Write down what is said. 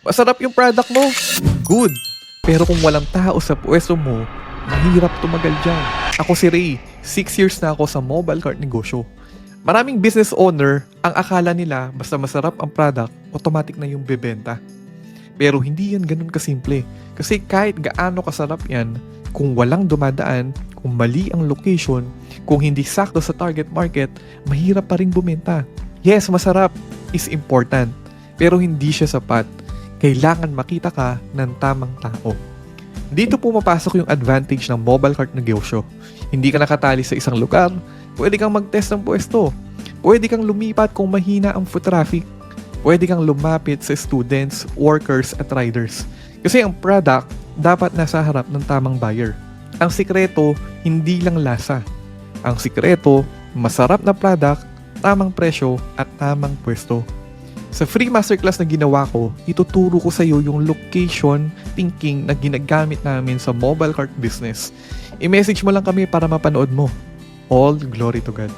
Masarap yung product mo, good. Pero kung walang tao sa pwesto mo, mahirap tumagal dyan. Ako si Ray, 6 years na ako sa mobile cart negosyo. Maraming business owner, ang akala nila basta masarap ang product, automatic na yung bebenta. Pero hindi yan ganun kasimple. Kasi kahit gaano kasarap yan, kung walang dumadaan, kung mali ang location, kung hindi sakto sa target market, mahirap pa rin bumenta. Yes, masarap is important, pero hindi siya sapat. Kailangan makita ka ng tamang tao. Dito pumapasok yung advantage ng mobile cart negosyo. Hindi ka nakatali sa isang lugar, pwede kang mag-test ng pwesto. Pwede kang lumipat kung mahina ang foot traffic. Pwede kang lumapit sa students, workers at riders. Kasi ang product dapat nasa harap ng tamang buyer. Ang sikreto, hindi lang lasa. Ang sikreto, masarap na product, tamang presyo at tamang pwesto. Sa free masterclass na ginawa ko, ituturo ko sa iyo yung location thinking na ginagamit namin sa mobile cart business. I-message mo lang kami para mapanood mo. All glory to God.